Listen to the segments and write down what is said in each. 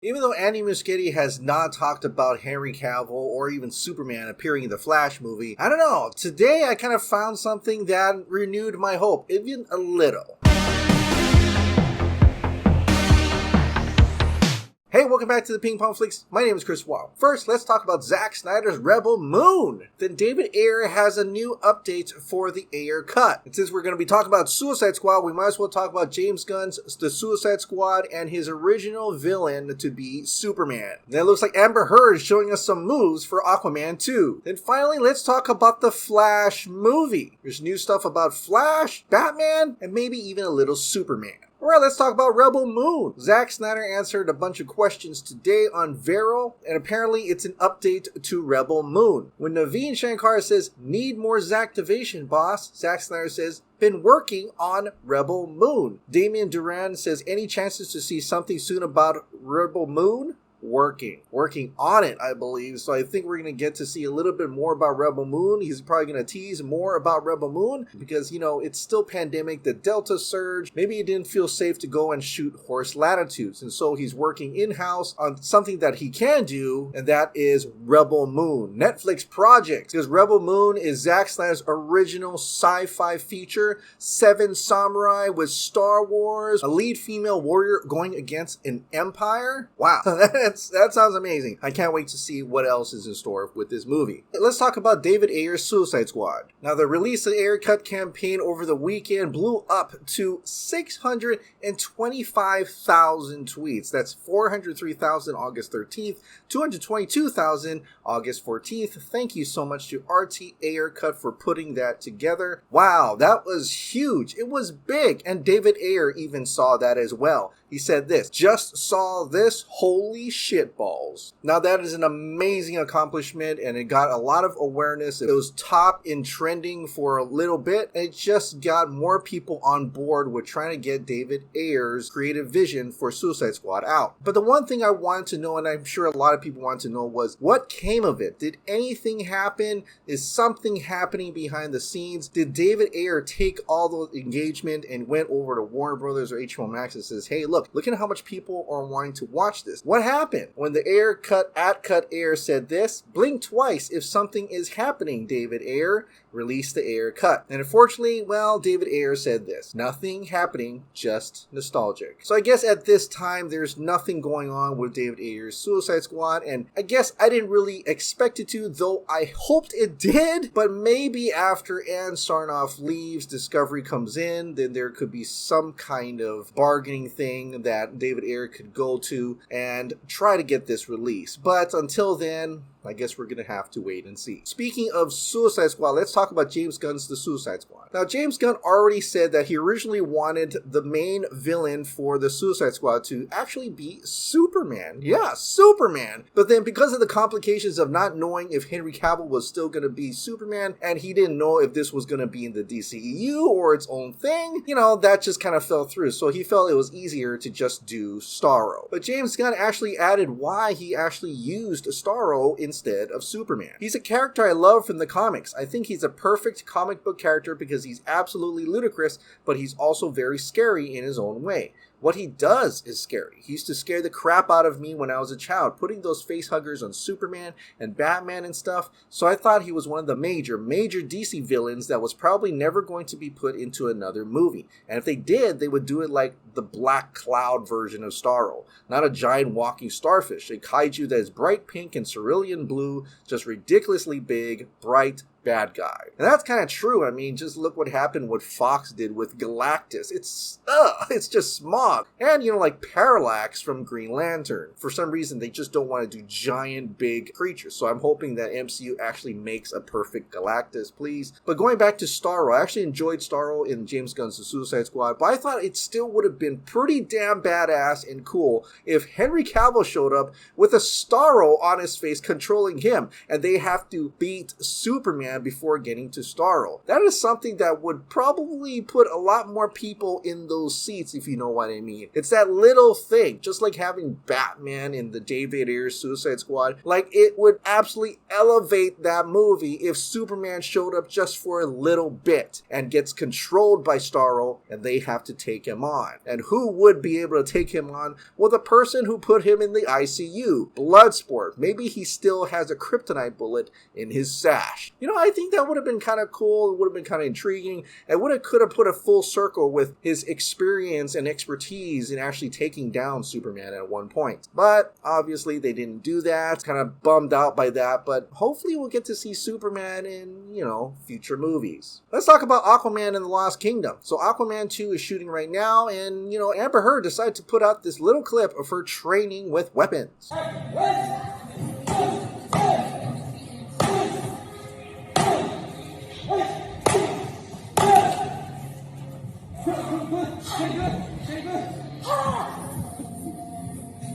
Even though Andy Muschietti has not talked about Henry Cavill or even Superman appearing in the Flash movie, I don't know, today I kind of found something that renewed my hope, even a little. Hey, welcome back to the Ping Pong Flix. My name is Chris Wong. First, let's talk about Zack Snyder's Rebel Moon. Then David Ayer has a new update for the Ayer cut. And since we're going to be talking about Suicide Squad, we might as well talk about James Gunn's The Suicide Squad and his original villain to be Superman. Then it looks like Amber Heard is showing us some moves for Aquaman 2. Then finally, let's talk about the Flash movie. There's new stuff about Flash, Batman, and maybe even a little Superman. Alright, let's talk about Rebel Moon. Zack Snyder answered a bunch of questions today on Vero, and apparently it's an update to Rebel Moon. When Naveen Shankar says, "Need more Zacktivation, boss," Zack Snyder says, "Been working on Rebel Moon." Damian Duran says, "Any chances to see something soon about Rebel Moon?" Working on it, I believe. So I think we're going to get to see a little bit more about Rebel Moon. He's probably going to tease more about Rebel Moon because, it's still pandemic, the Delta surge. Maybe he didn't feel safe to go and shoot horse latitudes. And so he's working in-house on something that he can do, and that is Rebel Moon. Netflix project. Because Rebel Moon is Zack Snyder's original sci-fi feature. 7 samurai with Star Wars. A lead female warrior going against an empire. Wow. That sounds amazing. I can't wait to see what else is in store with this movie. Let's talk about David Ayer's Suicide Squad. Now, the release of the Ayer Cut campaign over the weekend blew up to 625,000 tweets. That's 403,000 August 13th, 222,000 August 14th. Thank you so much to RT Ayer Cut for putting that together. Wow, that was huge. It was big, and David Ayer even saw that as well. He said this, "Just saw this, holy shitballs." Now that is an amazing accomplishment, and it got a lot of awareness. It was top in trending for a little bit, and it just got more people on board with trying to get David Ayer's creative vision for Suicide Squad out. But the one thing I wanted to know, and I'm sure a lot of people want to know, was what came of it? Did anything happen? Is something happening behind the scenes? Did David Ayer take all the engagement and went over to Warner Brothers or HBO Max and says, "Hey, look at how much people are wanting to watch this"? What happened? When the Ayer Cut at Cut Ayer said this, "Blink twice if something is happening, David Ayer. Release the Ayer Cut." And unfortunately, David Ayer said this, "Nothing happening, just nostalgic." So I guess at this time, there's nothing going on with David Ayer's Suicide Squad, and I guess I didn't really expect it to, though I hoped it did, but maybe after Ann Sarnoff leaves, Discovery comes in, then there could be some kind of bargaining thing that David Ayer could go to and try to get this released. But until then, I guess we're going to have to wait and see. Speaking of Suicide Squad, let's talk about James Gunn's The Suicide Squad. Now, James Gunn already said that he originally wanted the main villain for the Suicide Squad to actually be Superman. Yeah, Superman. But then because of the complications of not knowing if Henry Cavill was still going to be Superman, and he didn't know if this was going to be in the DCEU or its own thing, that just kind of fell through. So he felt it was easier to just do Starro. But James Gunn actually added why he actually used Starro instead of Superman. "He's a character I love from the comics. I think he's a perfect comic book character because he's absolutely ludicrous, but he's also very scary in his own way. What he does is scary. He used to scare the crap out of me when I was a child, putting those face huggers on Superman and Batman and stuff. So I thought he was one of the major DC villains that was probably never going to be put into another movie. And if they did, they would do it like the Black Cloud version of Starro. Not a giant walking starfish, a kaiju that is bright pink and cerulean blue, just ridiculously big, bright, bad guy." And that's kind of true. I mean, just look what happened, what Fox did with Galactus. It's just smog. And, like Parallax from Green Lantern. For some reason, they just don't want to do giant, big creatures. So I'm hoping that MCU actually makes a perfect Galactus, please. But going back to Starro, I actually enjoyed Starro in James Gunn's The Suicide Squad, but I thought it still would have been pretty damn badass and cool if Henry Cavill showed up with a Starro on his face controlling him, and they have to beat Superman before getting to Starro. That is something that would probably put a lot more people in those seats, if you know what I mean. It's that little thing, just like having Batman in the David Ayer Suicide Squad. Like, it would absolutely elevate that movie if Superman showed up just for a little bit and gets controlled by Starro and they have to take him on. And who would be able to take him on? Well, the person who put him in the ICU, Bloodsport. Maybe he still has a kryptonite bullet in his sash. You know, I think that would have been kind of cool. It would have been kind of intriguing. And could have put a full circle with his experience and expertise in actually taking down Superman at one point. But obviously they didn't do that. Kind of bummed out by that. But hopefully we'll get to see Superman in, future movies. Let's talk about Aquaman and the Lost Kingdom. So Aquaman 2 is shooting right now, and, Amber Heard decided to put out this little clip of her training with weapons.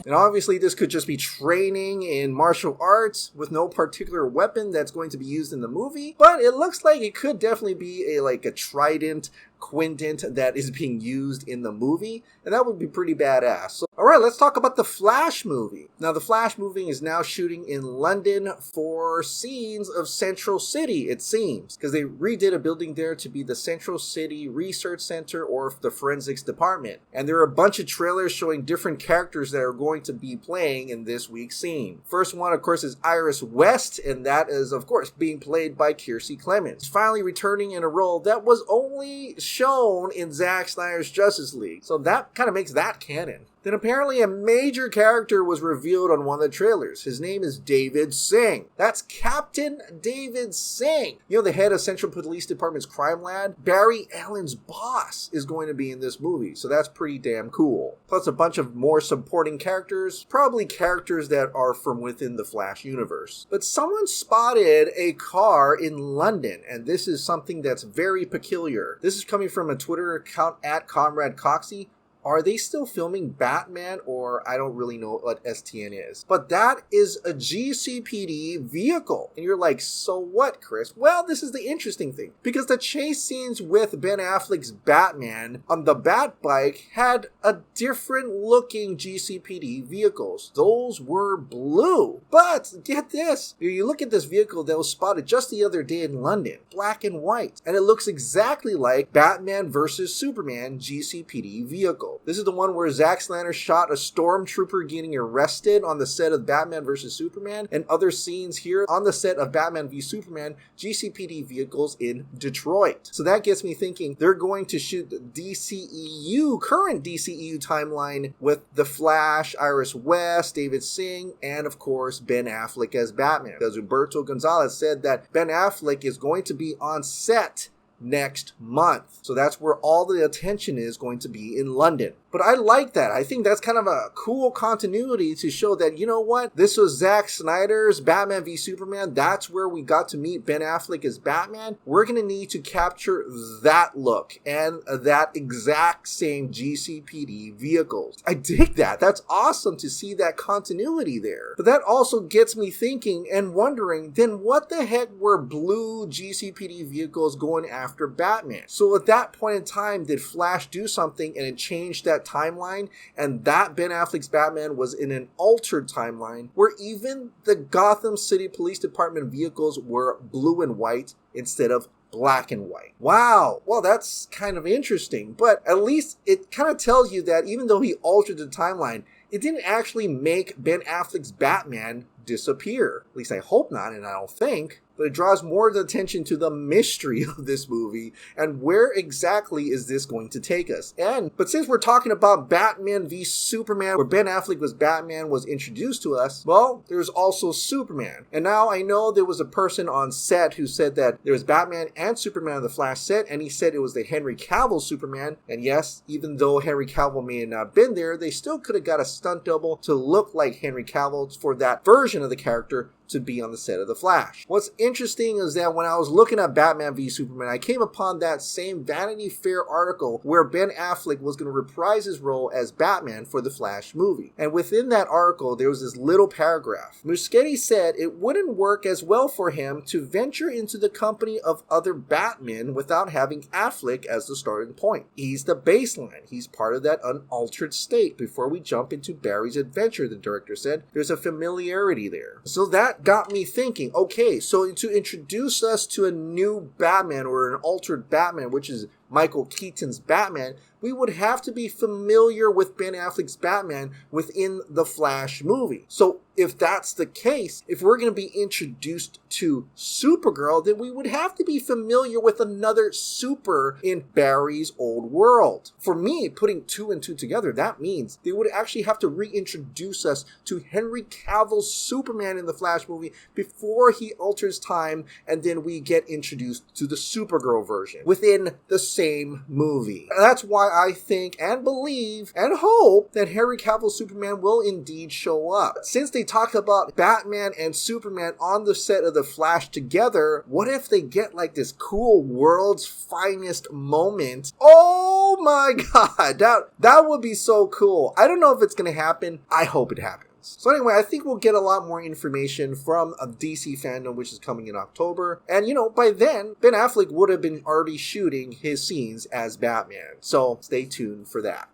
And obviously this could just be training in martial arts with no particular weapon that's going to be used in the movie. But it looks like it could definitely be a trident, quindent that is being used in the movie. And that would be pretty badass. So, alright, let's talk about the Flash movie. Now the Flash movie is now shooting in London for scenes of Central City, it seems. Because they redid a building there to be the Central City Research Center or the Forensics Department. And there are a bunch of trailers showing different characters that are going to be playing in this week's scene. First one, of course, is Iris West, and that is, of course, being played by Kiersey Clemons. Finally returning in a role that was only shown in Zack Snyder's Justice League. So that kind of makes that canon. Then apparently a major character was revealed on one of the trailers. His name is David Singh. That's Captain David Singh. The head of Central Police Department's crime lab. Barry Allen's boss is going to be in this movie, so that's pretty damn cool. Plus a bunch of more supporting characters, probably characters that are from within the Flash universe. But someone spotted a car in London, and this is something that's very peculiar. This is coming from a Twitter account at Comrade Coxey. Are they still filming Batman, or I don't really know what STN is. But that is a GCPD vehicle. And you're like, so what, Chris? Well, this is the interesting thing. Because the chase scenes with Ben Affleck's Batman on the Bat Bike had a different looking GCPD vehicles. Those were blue. But get this. You look at this vehicle that was spotted just the other day in London. Black and white. And it looks exactly like Batman vs. Superman GCPD vehicle. This is the one where Zack Snyder shot a stormtrooper getting arrested on the set of Batman vs. Superman, and other scenes here on the set of Batman v Superman GCPD vehicles in Detroit. So that gets me thinking they're going to shoot the DCEU, current DCEU timeline with The Flash, Iris West, David Singh, and of course Ben Affleck as Batman. Because Humberto Gonzalez said that Ben Affleck is going to be on set next month. So that's where all the attention is going to be in London. But I like that. I think that's kind of a cool continuity to show that, you know what? This was Zack Snyder's Batman v Superman. That's where we got to meet Ben Affleck as Batman. We're going to need to capture that look and that exact same GCPD vehicles. I dig that. That's awesome to see that continuity there. But that also gets me thinking and wondering, then what the heck were blue GCPD vehicles going after Batman? So at that point in time, did Flash do something and it changed that timeline, and that Ben Affleck's Batman was in an altered timeline where even the Gotham City Police Department vehicles were blue and white instead of black and white. Wow. Well, that's kind of interesting, but at least it kind of tells you that even though he altered the timeline, it didn't actually make Ben Affleck's Batman disappear. At least I hope not, and I don't think. But it draws more of the attention to the mystery of this movie and where exactly is this going to take us. But since we're talking about Batman v Superman, where Ben Affleck was Batman was introduced to us, well, there's also Superman. And now I know there was a person on set who said that there was Batman and Superman on the Flash set, and he said it was the Henry Cavill Superman. And yes, even though Henry Cavill may have not been there, they still could have got a stunt double to look like Henry Cavill for that version of the character to be on the set of The Flash. What's interesting is that when I was looking at Batman v Superman, I came upon that same Vanity Fair article where Ben Affleck was going to reprise his role as Batman for the Flash movie. And within that article, there was this little paragraph. Muschietti said it wouldn't work as well for him to venture into the company of other Batmen without having Affleck as the starting point. He's the baseline. He's part of that unaltered state. Before we jump into Barry's adventure, the director said, there's a familiarity there. So that got me thinking, okay, so to introduce us to a new Batman or an altered Batman, which is Michael Keaton's Batman, we would have to be familiar with Ben Affleck's Batman within the Flash movie. So if that's the case, if we're going to be introduced to Supergirl, then we would have to be familiar with another super in Barry's old world. For me, putting 2 and 2 together, that means they would actually have to reintroduce us to Henry Cavill Superman in the Flash movie before he alters time, and then we get introduced to the Supergirl version within the same movie. And that's why I think and believe and hope that Henry Cavill Superman will indeed show up. Since they talk about Batman and Superman on the set of The Flash together, what if they get like this cool world's finest moment? Oh my god, that would be so cool. I don't know if it's gonna happen. I hope it happens. So anyway, I think we'll get a lot more information from a DC fandom, which is coming in October. And, by then, Ben Affleck would have been already shooting his scenes as Batman. So stay tuned for that.